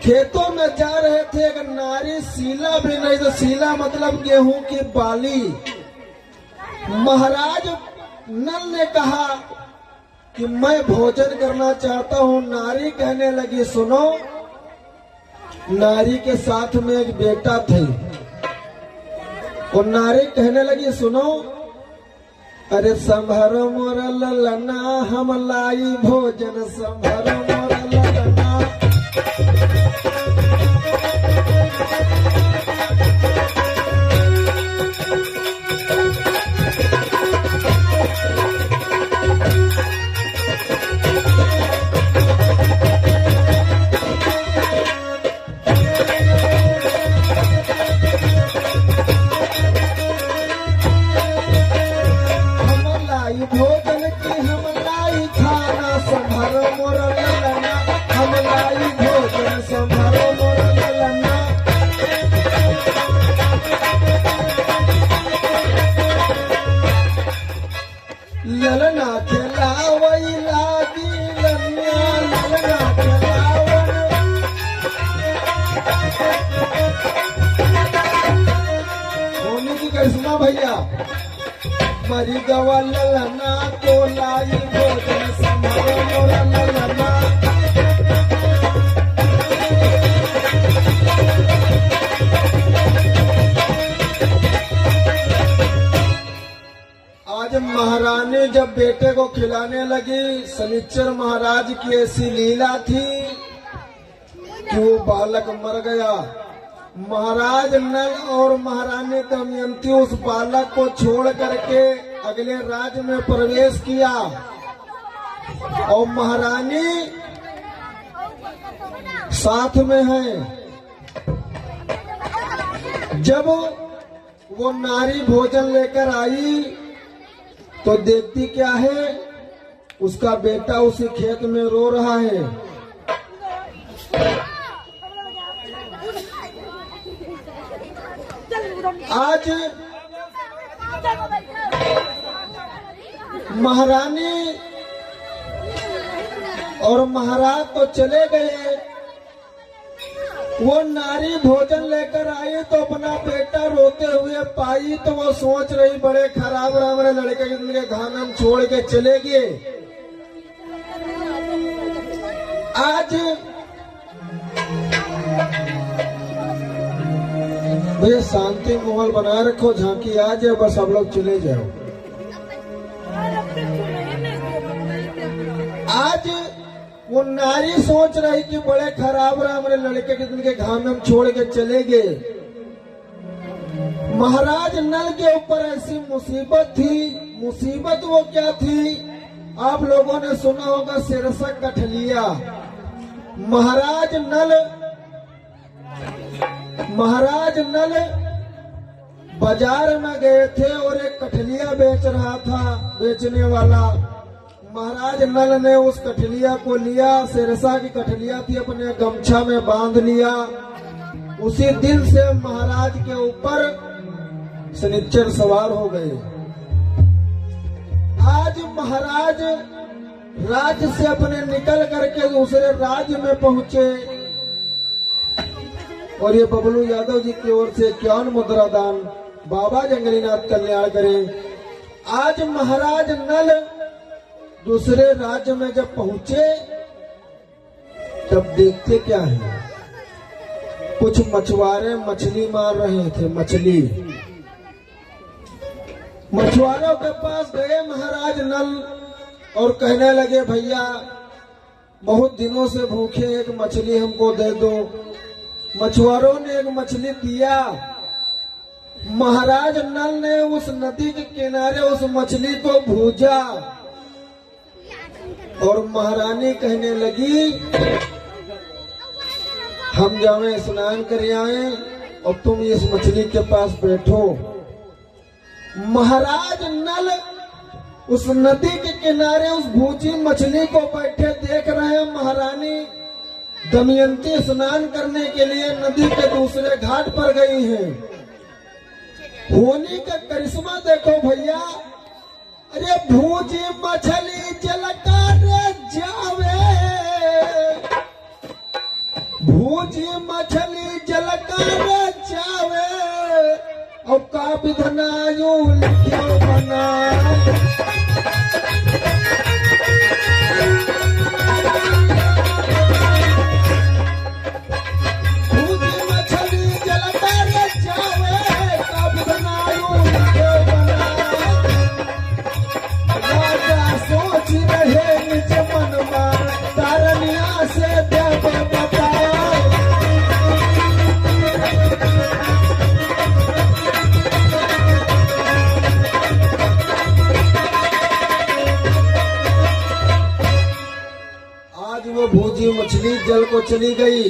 खेतों में जा रहे थे, एक नारी सीला भी नहीं, तो सीला मतलब गेहूं की बाली। महाराज नल ने कहा कि मैं भोजन करना चाहता हूँ। नारी कहने लगी सुनो। नारी के साथ में एक बेटा थे, और नारी कहने लगी सुनो, अरे संभरो मोर ललना, हम लाई भोजन, संभरो मोर ललना। भोजन की हम लाई खाना, संभरो मोर ललना, हम लाई भोजन, संभरो मोर ललना। ललना खिलावई लागी लनिया, ललना खिलावन। होने की करिश्मा भैया, मरी गवा ललना को लाई भोजन, संभरो मोर ललना। आज महारानी जब बेटे को खिलाने लगी, शनिचर महाराज की ऐसी लीला थी कि वो बालक मर गया। महाराज नल और महारानी दमयंती उस बालक को छोड़ करके अगले राज्य में प्रवेश किया, और महारानी साथ में है। जब वो नारी भोजन लेकर आई तो देखती क्या है, उसका बेटा उसी खेत में रो रहा है। आज महारानी और महाराज तो चले गए, वो नारी भोजन लेकर आई तो अपना बेटा रोते हुए पाई, तो वो सोच रही बड़े खराब हमारे लड़के के घानम छोड़ के चले गए। आज भैया शांति माहौल बनाए रखो, झांकी आ जाए, बस आप लोग चले जाओ। आज वो नारी सोच रही कि बड़े खराब रहा हमारे लड़के के दिन के घाम में हम छोड़ के चले गए। महाराज नल के ऊपर ऐसी मुसीबत थी। मुसीबत वो क्या थी, आप लोगों ने सुना होगा, सिरसा कठलिया। महाराज नल बाजार में गए थे और एक कठलिया बेच रहा था बेचने वाला। महाराज नल ने उस कठलिया को लिया, सिरसा की कठलिया थी, अपने गमछा में बांध लिया। उसी दिन से महाराज के ऊपर शनिचर सवार हो गए। आज महाराज राज्य से अपने निकल करके दूसरे राज्य में पहुंचे, और ये बबलू यादव जी की ओर से 51 मुद्रा दान बाबा जंगलीनाथ कल्याण करें। आज महाराज नल दूसरे राज्य में जब पहुंचे तब देखते क्या है, कुछ मछुआरे मछली मार रहे थे। मछुआरों के पास गए महाराज नल और कहने लगे भैया बहुत दिनों से भूखे, एक मछली हमको दे दो। मछुआरों ने एक मछली दिया। महाराज नल ने उस नदी के किनारे उस मछली को भूजा, और महारानी कहने लगी हम जावे स्नान कर आए और तुम इस मछली के पास बैठो। महाराज नल उस नदी के किनारे उस भूजी मछली को बैठे देख रहे हैं। महारानी दमयंती स्नान करने के लिए नदी के दूसरे घाट पर गई हैं। होली का करिश्मा देखो भैया। अरे भूजी मछली जलकर जावे, भूजी मछली जल कर चावे और का विधनायु लिखियो बना। भूजी मछली जल कर चावे का विधनायु लिखियो बना। राजा सोच रहे निज मन में तारनिया से देव बताओ। आज वो भूजी मछली जल को चली गई।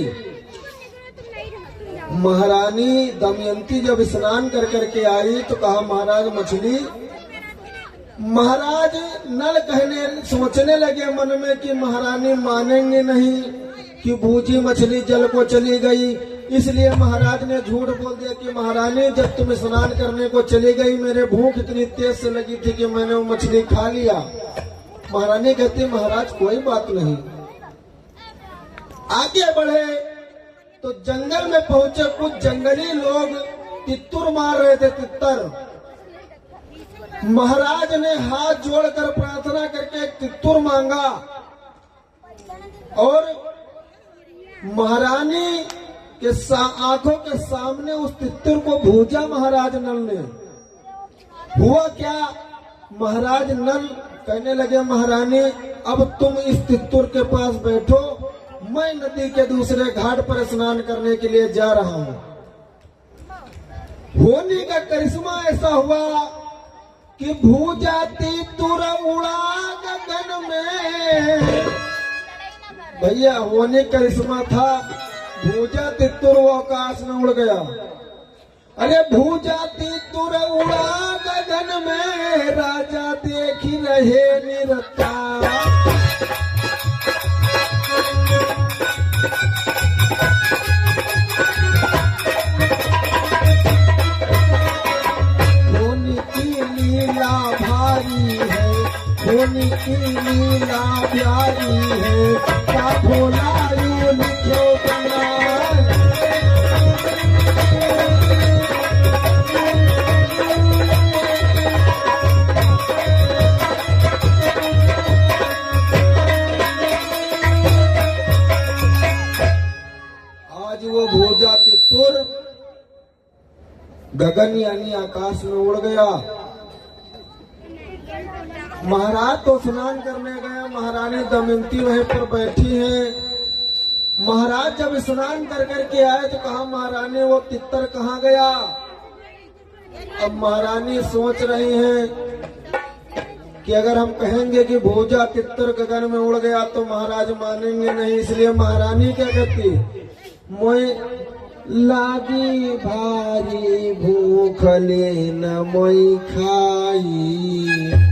महारानी दमयंती जब स्नान कर करके आई तो कहा महाराज मछली। महाराज नल कहने सोचने लगे मन में कि महारानी मानेंगे नहीं कि भूजी मछली जल को चली गई, इसलिए महाराज ने झूठ बोल दिया कि महारानी जब तुम स्नान करने को चली गई मेरे भूख इतनी तेज से लगी थी कि मैंने वो मछली खा लिया। महारानी कहती महाराज कोई बात नहीं। आगे बढ़े तो जंगल में पहुंचे। कुछ जंगली लोग तित्तुर मार रहे थे। तित्तर महाराज ने हाथ जोड़कर प्रार्थना करके एक तित्तुर मांगा और महारानी के आंखों के सामने उस तित्तुर को भूजा महाराज नल ने। हुआ क्या, महाराज नल कहने लगे महारानी अब तुम इस तित्तुर के पास बैठो, मैं नदी के दूसरे घाट पर स्नान करने के लिए जा रहा हूं। होने का करिश्मा ऐसा हुआ कि भूजा तित्तुर उड़ा गगन में। भैया होने का करिश्मा था, भूजा तित्तुर वो आकाश में उड़ गया। अरे भूजा तित्तुर उड़ा गगन में, राजा देख ही रहे निरता। होनी की लीला प्यारी है, का भोला यूं लिखो बना। आज वो भूजा तित्तुर गगन यानी आकाश में उड़ गया। महाराज तो स्नान करने गए, महारानी दमयंती वहीं पर बैठी हैं। महाराज जब स्नान कर करके आए तो कहा महारानी वो तित्तर कहाँ गया। अब महारानी सोच रही हैं कि अगर हम कहेंगे कि भूजा तित्तर गगन में उड़ गया तो महाराज मानेंगे नहीं, इसलिए महारानी क्या कहती, मोई लागी भारी भूख ले न मोई खाई।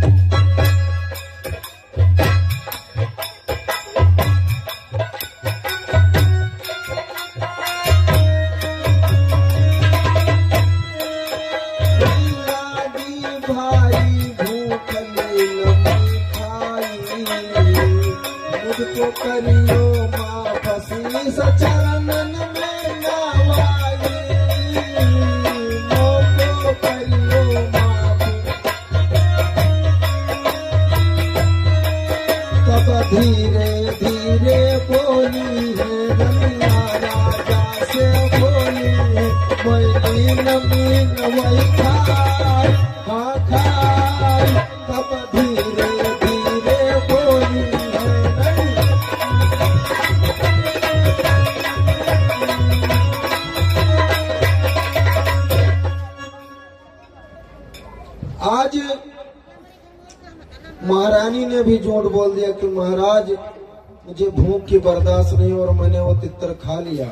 मुझको करियो माफी सचरणन में नवाई, मुझको करियो माफी। तब धीरे धीरे बोली है रमिया राजा से बोली है, मैं नमीन वही खाए हाँ खाए। तब धीरे धीरे बोली आज महारानी ने भी झूठ बोल दिया कि महाराज मुझे भूख की बर्दाश्त नहीं और मैंने वो तित्तर खा लिया।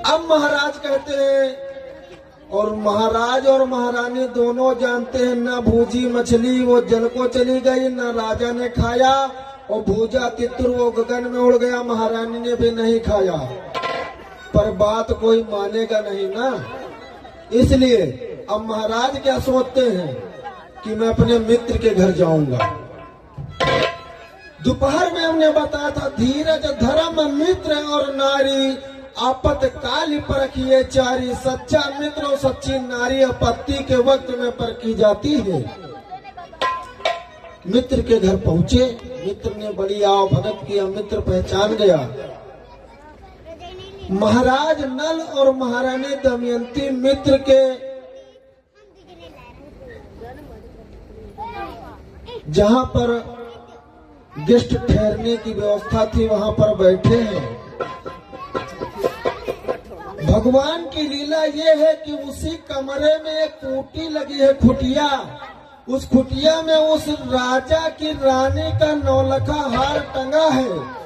अब महाराज कहते हैं और महाराज और महारानी दोनों जानते हैं ना भूजी मछली वो जल को चली गई, ना राजा ने खाया, और भूजा तित्तर वो गगन में उड़ गया, महारानी ने भी नहीं खाया। पर बात कोई मानेगा नहीं ना, इसलिए अब महाराज क्या सोचते हैं कि मैं अपने मित्र के घर जाऊंगा। दोपहर में हमने बताया था धीरज धर्म मित्र और नारी आपत्काल परखिए चारी। सच्चा मित्र और सच्ची नारी आपत्ति के वक्त में परखी जाती है। मित्र के घर पहुंचे, मित्र ने बड़ी आव भगत किया, मित्र पहचान गया महाराज नल और महारानी दमयंती मित्र के जहां पर गेस्ट ठहरने की व्यवस्था थी वहां पर बैठे हैं। भगवान की लीला ये है कि उसी कमरे में एक खूंटी लगी है, खुटिया। उस खुटिया में उस राजा की रानी का नौलखा हार टंगा है।